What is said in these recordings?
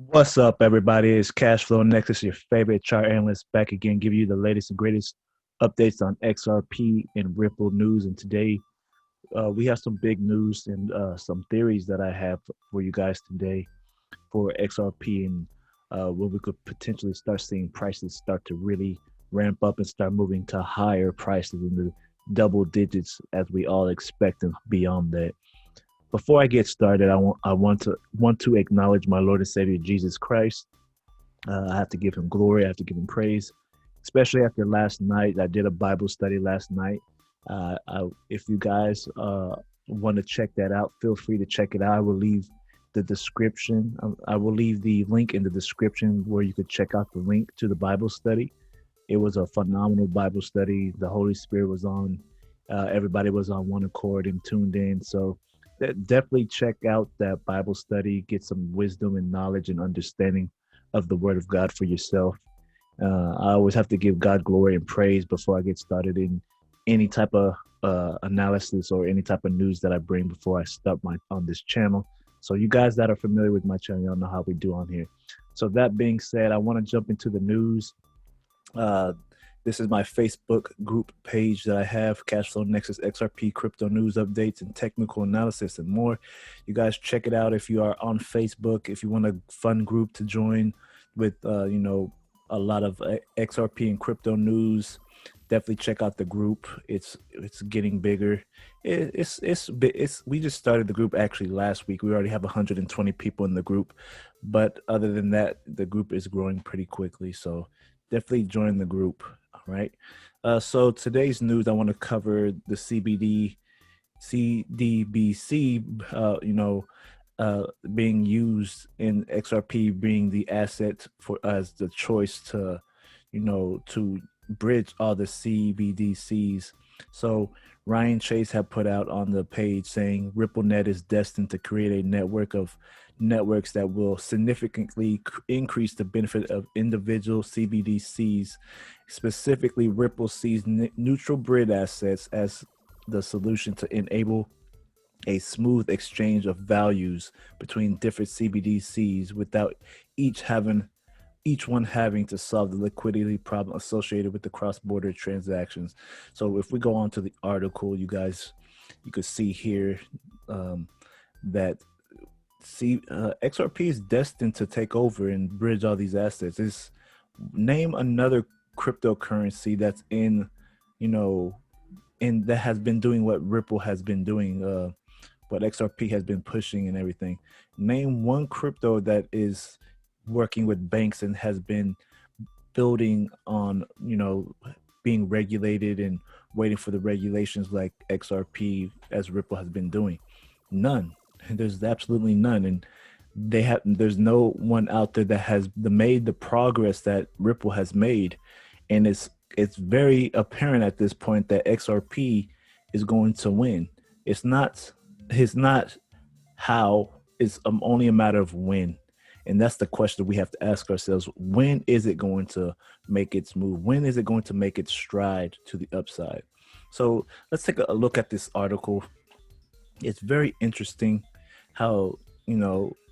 What's up, everybody? It's Cashflow Nexus, your favorite chart analyst, back again, giving you the latest and greatest updates on XRP and Ripple news. And today, we have some big news and some theories that I have for you guys today for XRP and when we could potentially start seeing prices start to really ramp up and start moving to higher prices in the double digits as we all expect and beyond that. Before I get started, I want to acknowledge my Lord and Savior Jesus Christ. I have to give him glory. I have to give him praise, especially after last night. I did a Bible study last night. If you guys want to check that out, feel free to check it out. I will leave the description. I will leave the link in the description where you could check out the link to the Bible study. It was a phenomenal Bible study. The Holy Spirit was on. Everybody was on one accord and tuned in. So definitely check out that Bible study. Get some wisdom and knowledge and understanding of the Word of God for yourself. I always have to give God glory and praise before I get started in any type of analysis or any type of news that I bring before I start my on this channel. So you guys that are familiar with my channel, y'all know how we do on here. So that being said, I want to jump into the news. Uh, this is my Facebook group page that I have, Cashflow Nexus XRP crypto news updates and technical analysis and more. You guys check it out if you are on Facebook. If you want a fun group to join with, a lot of XRP and crypto news, definitely check out the group. It's getting bigger. We just started the group actually last week. We already have 120 people in the group, but other than that, the group is growing pretty quickly. So definitely join the group. All right. So today's news, I want to cover the CBDC, being used in XRP, being the asset for as the choice to, to bridge all the CBDCs. So Ryan Chase had put out on the page saying RippleNet is destined to create a network of networks that will significantly increase the benefit of individual CBDCs. Specifically, Ripple sees neutral bridge assets as the solution to enable a smooth exchange of values between different CBDCs without each one having to solve the liquidity problem associated with the cross-border transactions. So if we go on to the article, you could see here that XRP is destined to take over and bridge all these assets. Name another cryptocurrency that's and that has been doing what Ripple has been doing, what XRP has been pushing and everything. Name one crypto that is working with banks and has been building on, being regulated and waiting for the regulations like XRP as Ripple has been doing. None. There's absolutely none. And there's no one out there that has made the progress that Ripple has made. And it's very apparent at this point that XRP is going to win. It's not how, it's only a matter of when. And that's the question we have to ask ourselves. When is it going to make its move? When is it going to make its stride to the upside? So let's take a look at this article. It's very interesting how,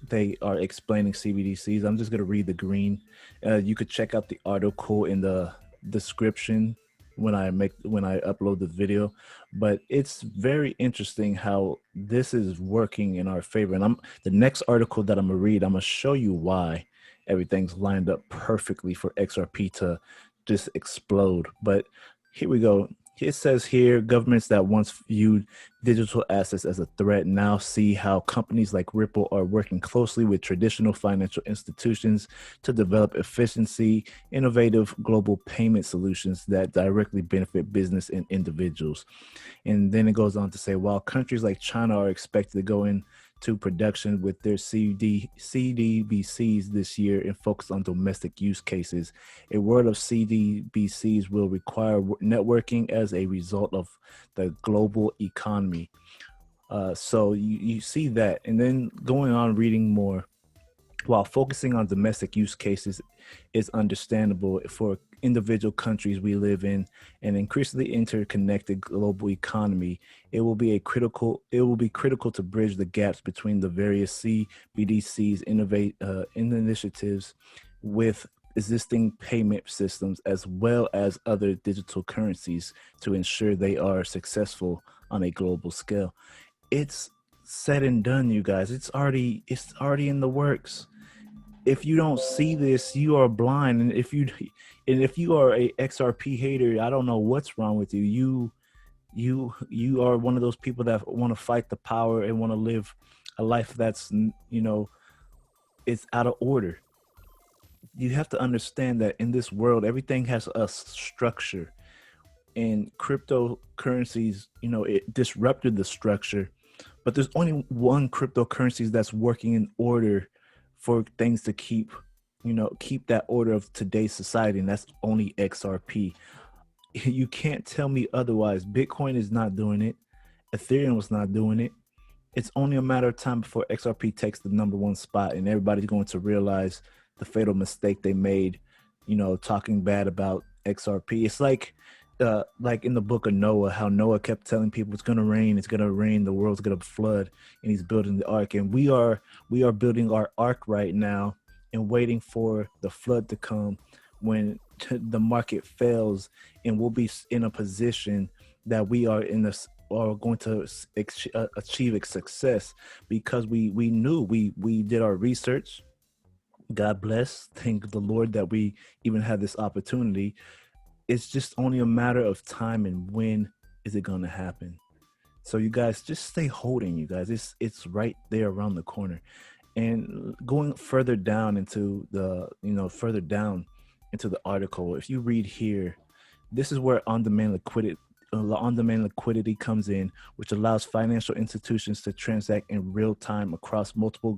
they are explaining CBDCs. I'm just going to read the green. You could check out the article in the description when I upload the video, but it's very interesting how this is working in our favor. And the next article that I'm gonna read, I'm gonna show you why everything's lined up perfectly for XRP to just explode. But here we go. It says here, governments that once viewed digital assets as a threat now see how companies like Ripple are working closely with traditional financial institutions to develop efficiency, innovative global payment solutions that directly benefit business and individuals. And then it goes on to say, while countries like China are expected to go into production with their CBDCs this year and focus on domestic use cases, a world of CBDCs will require networking as a result of the global economy. So you see that. And then going on reading more, while focusing on domestic use cases is understandable for individual countries we live in an increasingly interconnected global economy, it will be critical to bridge the gaps between the various CBDCs initiatives with existing payment systems as well as other digital currencies to ensure they are successful on a global scale. It's said and done, you guys. It's already in the works. If you don't see this, you are blind. And if you are a XRP hater, I don't know what's wrong with you. You are one of those people that want to fight the power and want to live a life that's it's out of order. You have to understand that in this world, everything has a structure, and cryptocurrencies, it disrupted the structure, but there's only one cryptocurrency that's working in order for things to keep that order of today's society, and that's only XRP. You can't tell me otherwise. Bitcoin is not doing it. Ethereum was not doing it. It's only a matter of time before XRP takes the number one spot, and everybody's going to realize the fatal mistake they made, talking bad about XRP. It's like in the book of Noah, how Noah kept telling people it's gonna rain, the world's gonna flood, and he's building the ark. And we are building our ark right now and waiting for the flood to come when the market fails, and we'll be in a position that we are going to achieve a success because we did our research. God bless. Thank the Lord that we even had this opportunity. It's just only a matter of time and when is it going to happen. So you guys just stay holding, you guys. It's right there around the corner. And going further down into the article, if you read here, this is where on-demand liquidity comes in, which allows financial institutions to transact in real time across multiple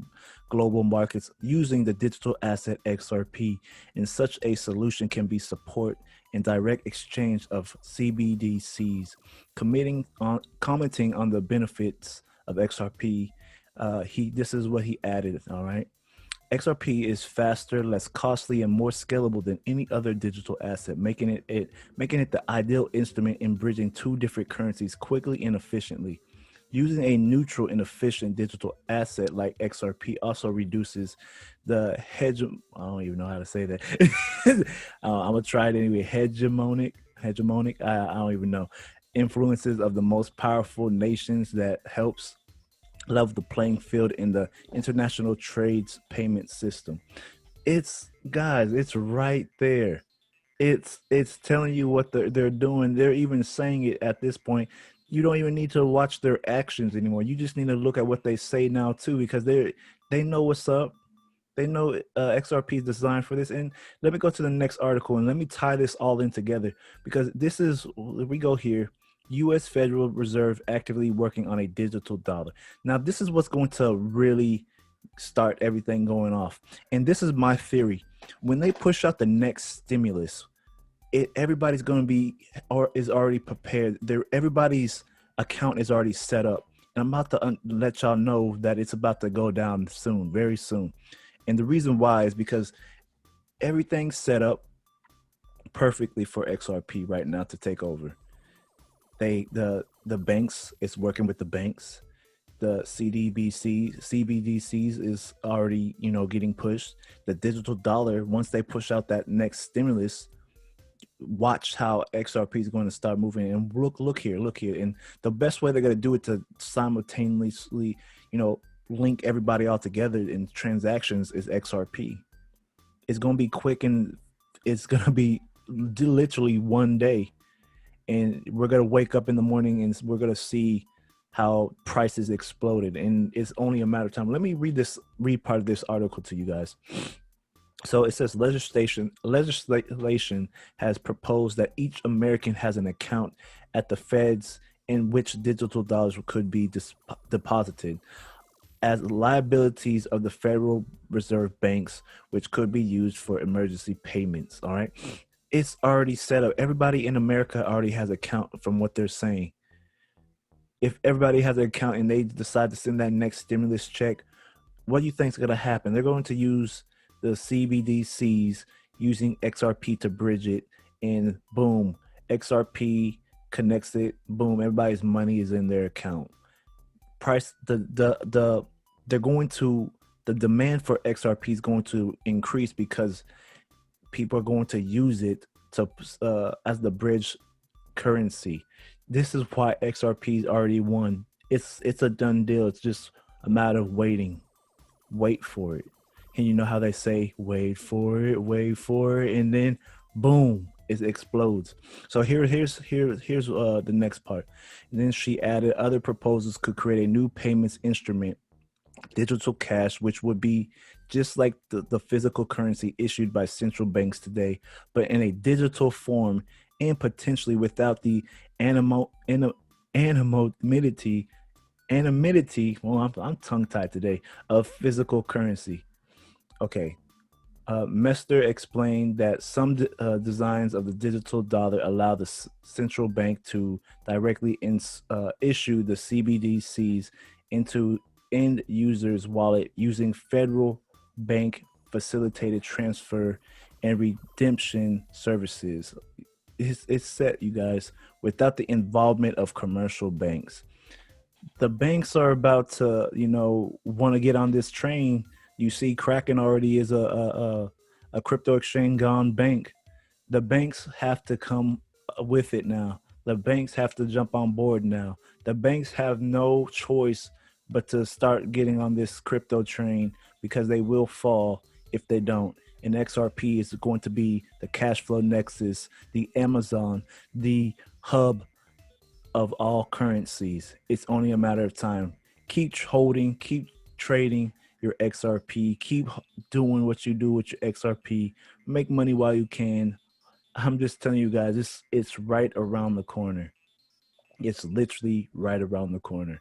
global markets using the digital asset XRP. And such a solution can be support and direct exchange of CBDCs. Commenting on the benefits of XRP, this is what he added. All right. XRP is faster, less costly, and more scalable than any other digital asset, making it the ideal instrument in bridging two different currencies quickly and efficiently. Using a neutral and efficient digital asset like XRP also reduces the I don't even know how to say that. I'm gonna try it anyway. Hegemonic. I don't even know. Influences of the most powerful nations that helps level the playing field in the international trades payment system. It's right there. It's telling you what they're doing. They're even saying it at this point. You don't even need to watch their actions anymore. You just need to look at what they say now too, because they know what's up. They know XRP is designed for this. And let me go to the next article and let me tie this all in together, because we go here. U.S. Federal Reserve actively working on a digital dollar. Now, this is what's going to really start everything going off. And this is my theory. When they push out the next stimulus, everybody's going to be or is already prepared. Everybody's account is already set up. And I'm about to let y'all know that it's about to go down soon, very soon. And the reason why is because everything's set up perfectly for XRP right now to take over. The banks, it's working with the banks. The CBDCs is already, getting pushed. The digital dollar, once they push out that next stimulus, watch how XRP is going to start moving. And look here. And the best way they're going to do it to simultaneously, link everybody all together in transactions is XRP. It's going to be quick, and it's going to be literally one day. And we're going to wake up in the morning and we're going to see how prices exploded. And it's only a matter of time. Let me read part of this article to you guys. So it says legislation has proposed that each American has an account at the Feds in which digital dollars could be deposited as liabilities of the Federal Reserve banks, which could be used for emergency payments. All right. It's already set up. Everybody in America already has an account from what they're saying. If everybody has an account and they decide to send that next stimulus check, what do you think is going to happen? They're going to use the CBDCs using XRP to bridge it, and boom, XRP connects it. Boom, everybody's money is in their account. They're going to, the demand for XRP is going to increase because people are going to use it to as the bridge currency. This is why XRP's already won. It's a done deal. It's just a matter of waiting. Wait for it. And you know how they say, wait for it, and then boom, it explodes. So here's the next part. And then she added other proposals could create a new payments instrument, digital cash, which would be just like the physical currency issued by central banks today, but in a digital form and potentially without the anonymity, well, I'm tongue-tied today, of physical currency. Okay. Mester explained that some designs of the digital dollar allow the central bank to directly issue the CBDCs into end users' wallet using federal bank facilitated transfer and redemption services. It's set, you guys, without the involvement of commercial banks. The banks are about to, want to get on this train. You see, Kraken already is a crypto exchange gone bank. The banks have to come with it now. The banks have to jump on board now. The banks have no choice but to start getting on this crypto train because they will fall if they don't. And XRP is going to be the cash flow nexus, the Amazon, the hub of all currencies. It's only a matter of time. Keep holding, keep trading your XRP, keep doing what you do with your XRP, make money while you can. I'm just telling you guys, it's right around the corner. It's literally right around the corner.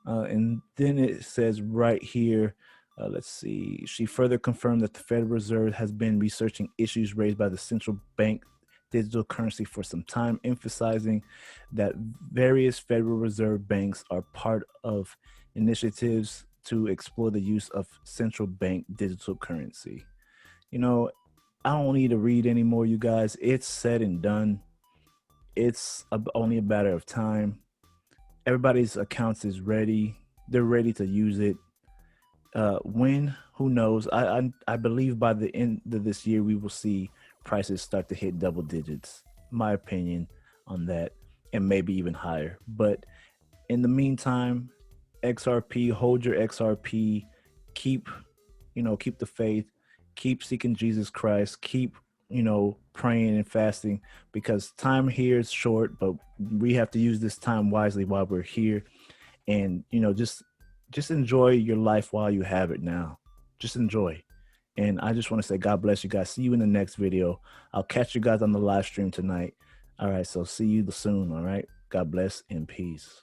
And then it says right here, let's see, she further confirmed that the Federal Reserve has been researching issues raised by the central bank digital currency for some time, emphasizing that various Federal Reserve banks are part of initiatives to explore the use of central bank digital currency. I don't need to read anymore, you guys. It's said and done. It's only a matter of time. Everybody's accounts is ready. They're ready to use it. When? Who knows? I believe by the end of this year, we will see prices start to hit double digits. My opinion on that, and maybe even higher. But in the meantime, XRP, hold your XRP. Keep the faith. Keep seeking Jesus Christ. Keep, praying and fasting, because time here is short, but we have to use this time wisely while we're here. And, just enjoy your life while you have it now. Just enjoy. And I just want to say, God bless you guys. See you in the next video. I'll catch you guys on the live stream tonight. All right. So see you soon. All right. God bless and peace.